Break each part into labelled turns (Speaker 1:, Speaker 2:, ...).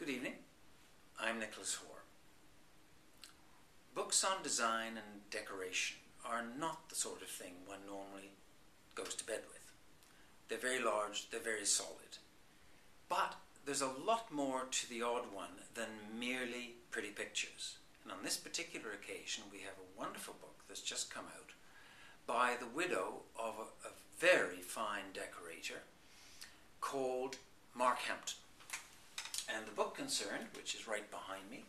Speaker 1: Good evening. I'm Nicholas Hoare. Books on design and decoration are not the sort of thing one normally goes to bed with. They're very large, they're very solid. But there's a lot more to the odd one than merely pretty pictures. And on this particular occasion we have a wonderful book that's just come out by the widow of a very fine decorator called Mark Hampton. And the book concerned, which is right behind me,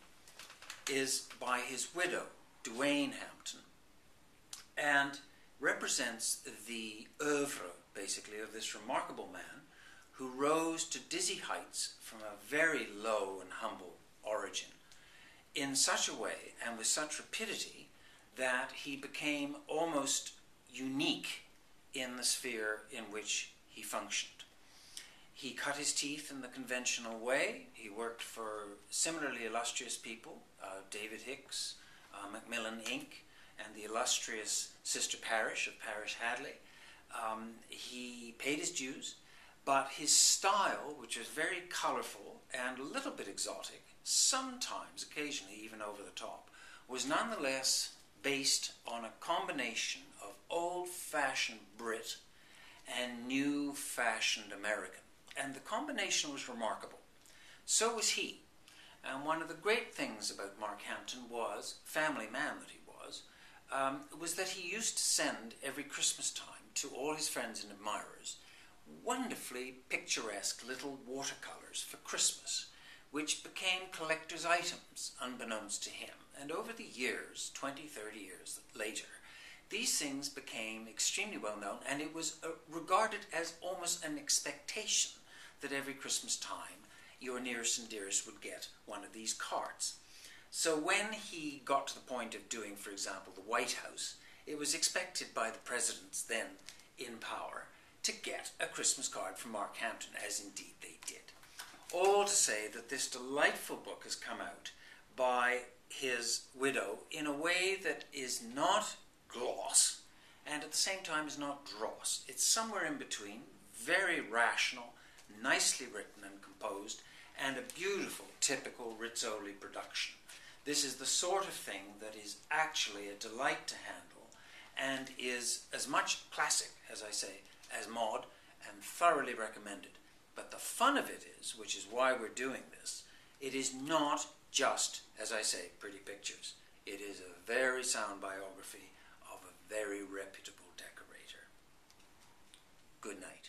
Speaker 1: is by his widow, Duane Hampton, and represents the oeuvre, basically, of this remarkable man who rose to dizzy heights from a very low and humble origin in such a way and with such rapidity that he became almost unique in the sphere in which he functioned. He cut his teeth in the conventional way. He worked for similarly illustrious people, David Hicks, Macmillan Inc., and the illustrious Sister Parish of Parish Hadley. He paid his dues, but his style, which was very colourful and a little bit exotic, sometimes, occasionally even over the top, was nonetheless based on a combination of old-fashioned Brit and new-fashioned American. And the combination was remarkable. So was he. And one of the great things about Mark Hampton was, family man that he was that he used to send every Christmas time to all his friends and admirers wonderfully picturesque little watercolours for Christmas, which became collector's items unbeknownst to him. And over the years, 20, 30 years later, these things became extremely well known, and it was regarded as almost an expectation that every Christmas time your nearest and dearest would get one of these cards. So when he got to the point of doing, for example, the White House, it was expected by the presidents then in power to get a Christmas card from Mark Hampton, as indeed they did. All to say that this delightful book has come out by his widow in a way that is not gloss and at the same time is not dross. It's somewhere in between, very rational, nicely written and composed, and a beautiful, typical Rizzoli production. This is the sort of thing that is actually a delight to handle and is as much classic, as I say, as mod, and thoroughly recommended. But the fun of it is, which is why we're doing this, it is not just, as I say, pretty pictures. It is a very sound biography of a very reputable decorator. Good night.